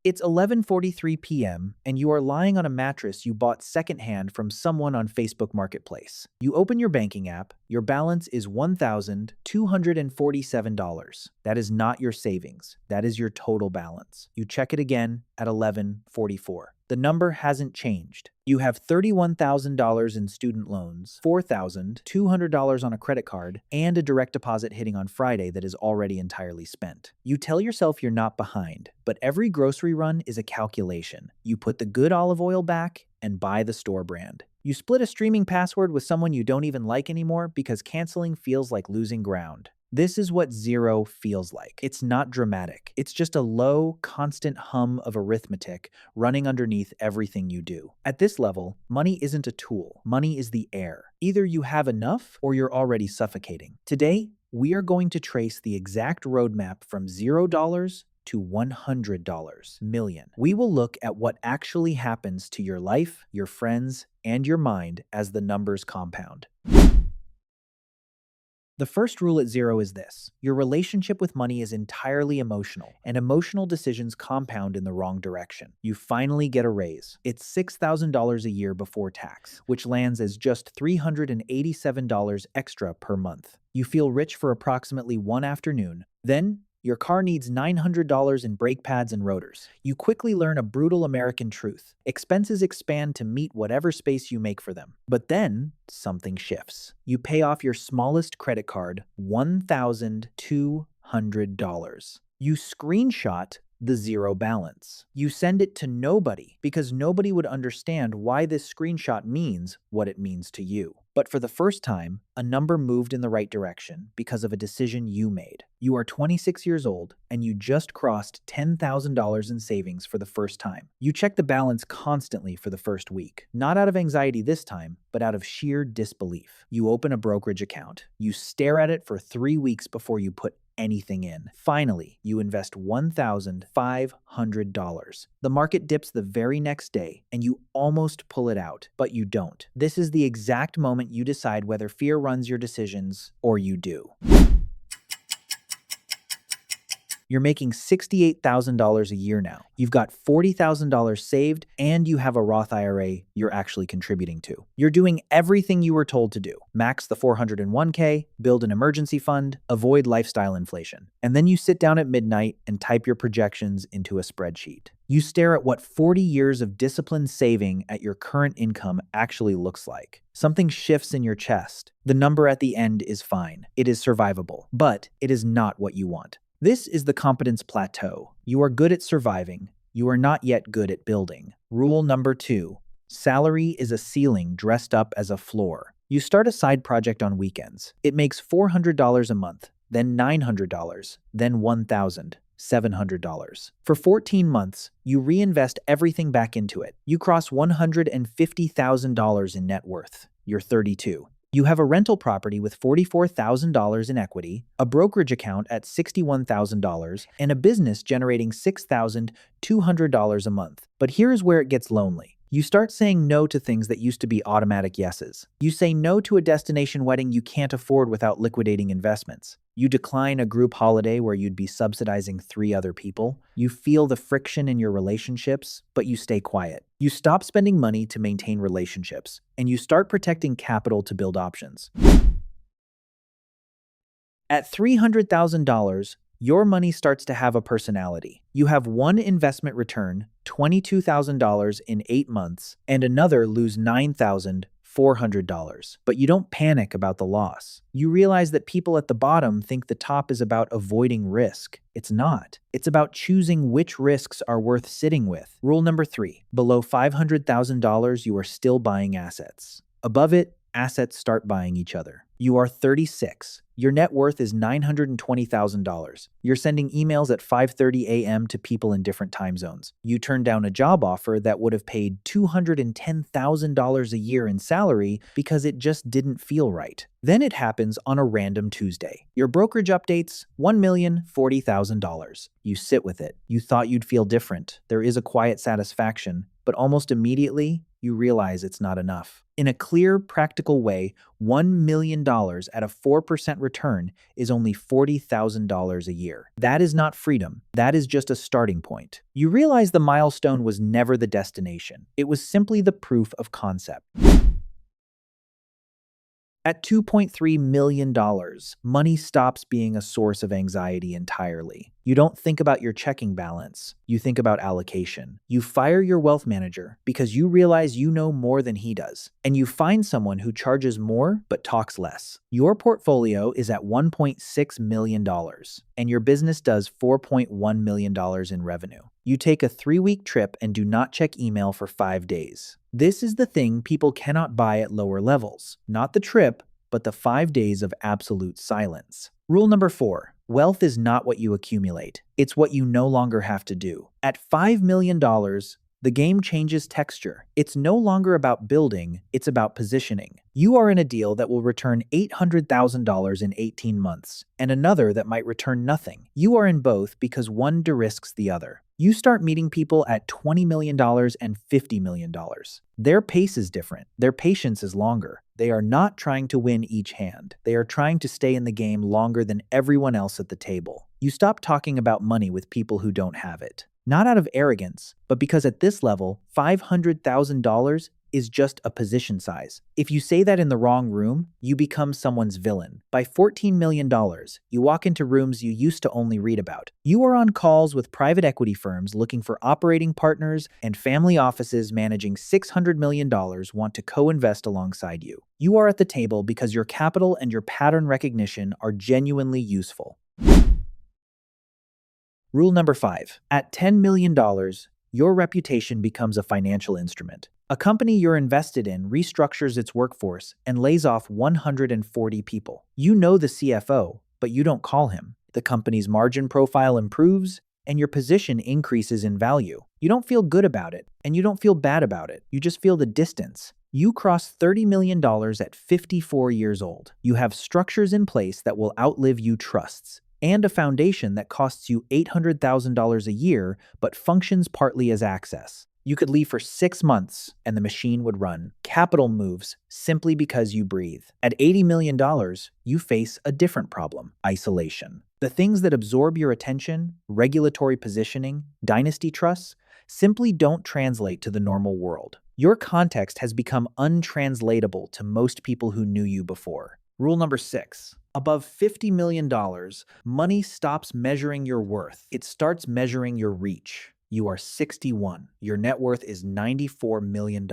It's 11:43 p.m. and you are lying on a mattress you bought secondhand from someone on Facebook Marketplace. You open your banking app, your balance is $1,247. That is not your savings. That is your total balance. You check it again at 11:44. The number hasn't changed. You have $31,000 in student loans, $4,200 on a credit card, and a direct deposit hitting on Friday that is already entirely spent. You tell yourself you're not behind, but every grocery run is a calculation. You put the good olive oil back and buy the store brand. You split a streaming password with someone you don't even like anymore because canceling feels like losing ground. This is what zero feels like. It's not dramatic. It's just a low, constant hum of arithmetic running underneath everything you do. At this level, money isn't a tool. Money is the air. Either you have enough or you're already suffocating. Today, we are going to trace the exact roadmap from $0 to $100 million. We will look at what actually happens to your life, your friends, and your mind as the numbers compound. The first rule at zero is this: your relationship with money is entirely emotional, and emotional decisions compound in the wrong direction. You finally get a raise. It's $6,000 a year before tax, which lands as just $387 extra per month. You feel rich for approximately one afternoon. Then, your car needs $900 in brake pads and rotors. You quickly learn a brutal American truth: expenses expand to meet whatever space you make for them. But then, something shifts. You pay off your smallest credit card, $1,200. You screenshot the zero balance. You send it to nobody because nobody would understand why this screenshot means what it means to you. But for the first time, a number moved in the right direction because of a decision you made. You are 26 years old and you just crossed $10,000 in savings for the first time. You check the balance constantly for the first week, not out of anxiety this time, but out of sheer disbelief. You open a brokerage account. You stare at it for 3 weeks before you put anything in. Finally, you invest $1,500. The market dips the very next day, and you almost pull it out, but you don't. This is the exact moment you decide whether fear runs your decisions or you do. You're making $68,000 a year now. You've got $40,000 saved, and you have a Roth IRA you're actually contributing to. You're doing everything you were told to do. Max the 401k, build an emergency fund, avoid lifestyle inflation. And then you sit down at midnight and type your projections into a spreadsheet. You stare at what 40 years of disciplined saving at your current income actually looks like. Something shifts in your chest. The number at the end is fine. It is survivable, but it is not what you want. This is the competence plateau. You are good at surviving. You are not yet good at building. Rule number 2. Salary is a ceiling dressed up as a floor. You start a side project on weekends. It makes $400 a month, then $900, then $1,700. For 14 months, you reinvest everything back into it. You cross $150,000 in net worth. You're 32. You have a rental property with $44,000 in equity, a brokerage account at $61,000, and a business generating $6,200 a month. But here's where it gets lonely. You start saying no to things that used to be automatic yeses. You say no to a destination wedding you can't afford without liquidating investments. You decline a group holiday where you'd be subsidizing 3 other people. You feel the friction in your relationships, but you stay quiet. You stop spending money to maintain relationships, and you start protecting capital to build options. At $300,000, your money starts to have a personality. You have one investment return, $22,000 in 8 months, and another lose $9,400. But you don't panic about the loss. You realize that people at the bottom think the top is about avoiding risk. It's not. It's about choosing which risks are worth sitting with. Rule number 3. Below $500,000, you are still buying assets. Above it, assets start buying each other. You are 36. Your net worth is $920,000. You're sending emails at 5:30 a.m. to people in different time zones. You turn down a job offer that would have paid $210,000 a year in salary because it just didn't feel right. Then it happens on a random Tuesday. Your brokerage updates $1,040,000. You sit with it. You thought you'd feel different. There is a quiet satisfaction, but almost immediately, you realize it's not enough. In a clear, practical way, $1 million at a 4% return is only $40,000 a year. That is not freedom. That is just a starting point. You realize the milestone was never the destination. It was simply the proof of concept. At $2.3 million, money stops being a source of anxiety entirely. You don't think about your checking balance. You think about allocation. You fire your wealth manager because you realize you know more than he does. And you find someone who charges more but talks less. Your portfolio is at $1.6 million, and your business does $4.1 million in revenue. You take a 3-week trip and do not check email for 5 days. This is the thing people cannot buy at lower levels. Not the trip, but the 5 days of absolute silence. Rule number 4. Wealth is not what you accumulate. It's what you no longer have to do. At $5 million, the game changes texture. It's no longer about building, it's about positioning. You are in a deal that will return $800,000 in 18 months, and another that might return nothing. You are in both because one de-risks the other. You start meeting people at $20 million and $50 million. Their pace is different. Their patience is longer. They are not trying to win each hand. They are trying to stay in the game longer than everyone else at the table. You stop talking about money with people who don't have it. Not out of arrogance, but because at this level, $500,000 is just a position size. If you say that in the wrong room, you become someone's villain. By $14 million, you walk into rooms you used to only read about. You are on calls with private equity firms looking for operating partners, and family offices managing $600 million want to co-invest alongside you. You are at the table because your capital and your pattern recognition are genuinely useful. Rule number 5. At $10 million, your reputation becomes a financial instrument. A company you're invested in restructures its workforce and lays off 140 people. You know the CFO, but you don't call him. The company's margin profile improves, and your position increases in value. You don't feel good about it, and you don't feel bad about it. You just feel the distance. You cross $30 million at 54 years old. You have structures in place that will outlive you trusts, and a foundation that costs you $800,000 a year but functions partly as access. You could leave for 6 months and the machine would run. Capital moves simply because you breathe. At $80 million, you face a different problem: isolation. The things that absorb your attention, regulatory positioning, dynasty trusts, simply don't translate to the normal world. Your context has become untranslatable to most people who knew you before. Rule number 6. Above $50 million, money stops measuring your worth. It starts measuring your reach. You are 61. Your net worth is $94 million.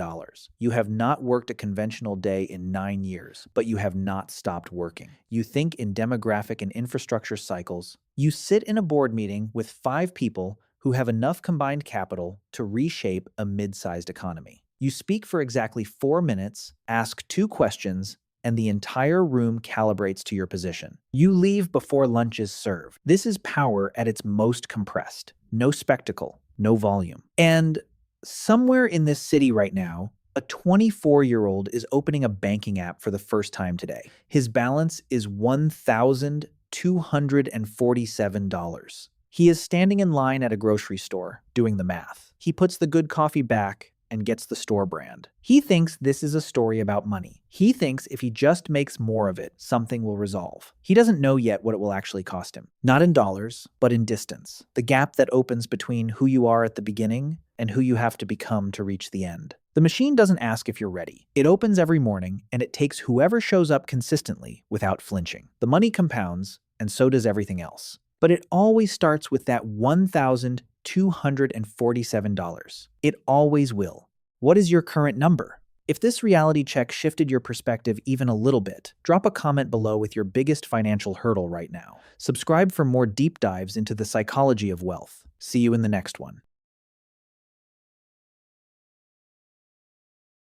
You have not worked a conventional day in 9 years, but you have not stopped working. You think in demographic and infrastructure cycles. You sit in a board meeting with 5 people who have enough combined capital to reshape a mid-sized economy. You speak for exactly 4 minutes, ask 2 questions, and the entire room calibrates to your position. You leave before lunch is served. This is power at its most compressed. No spectacle, no volume. And somewhere in this city right now, a 24-year-old is opening a banking app for the first time today. His balance is $1,247. He is standing in line at a grocery store, doing the math. He puts the good coffee back and gets the store brand. He thinks this is a story about money. He thinks if he just makes more of it, something will resolve. He doesn't know yet what it will actually cost him. Not in dollars, but in distance. The gap that opens between who you are at the beginning and who you have to become to reach the end. The machine doesn't ask if you're ready. It opens every morning, and it takes whoever shows up consistently without flinching. The money compounds, and so does everything else. But it always starts with that $1,247. It always will. What is your current number? If this reality check shifted your perspective even a little bit, drop a comment below with your biggest financial hurdle right now. Subscribe for more deep dives into the psychology of wealth. See you in the next one.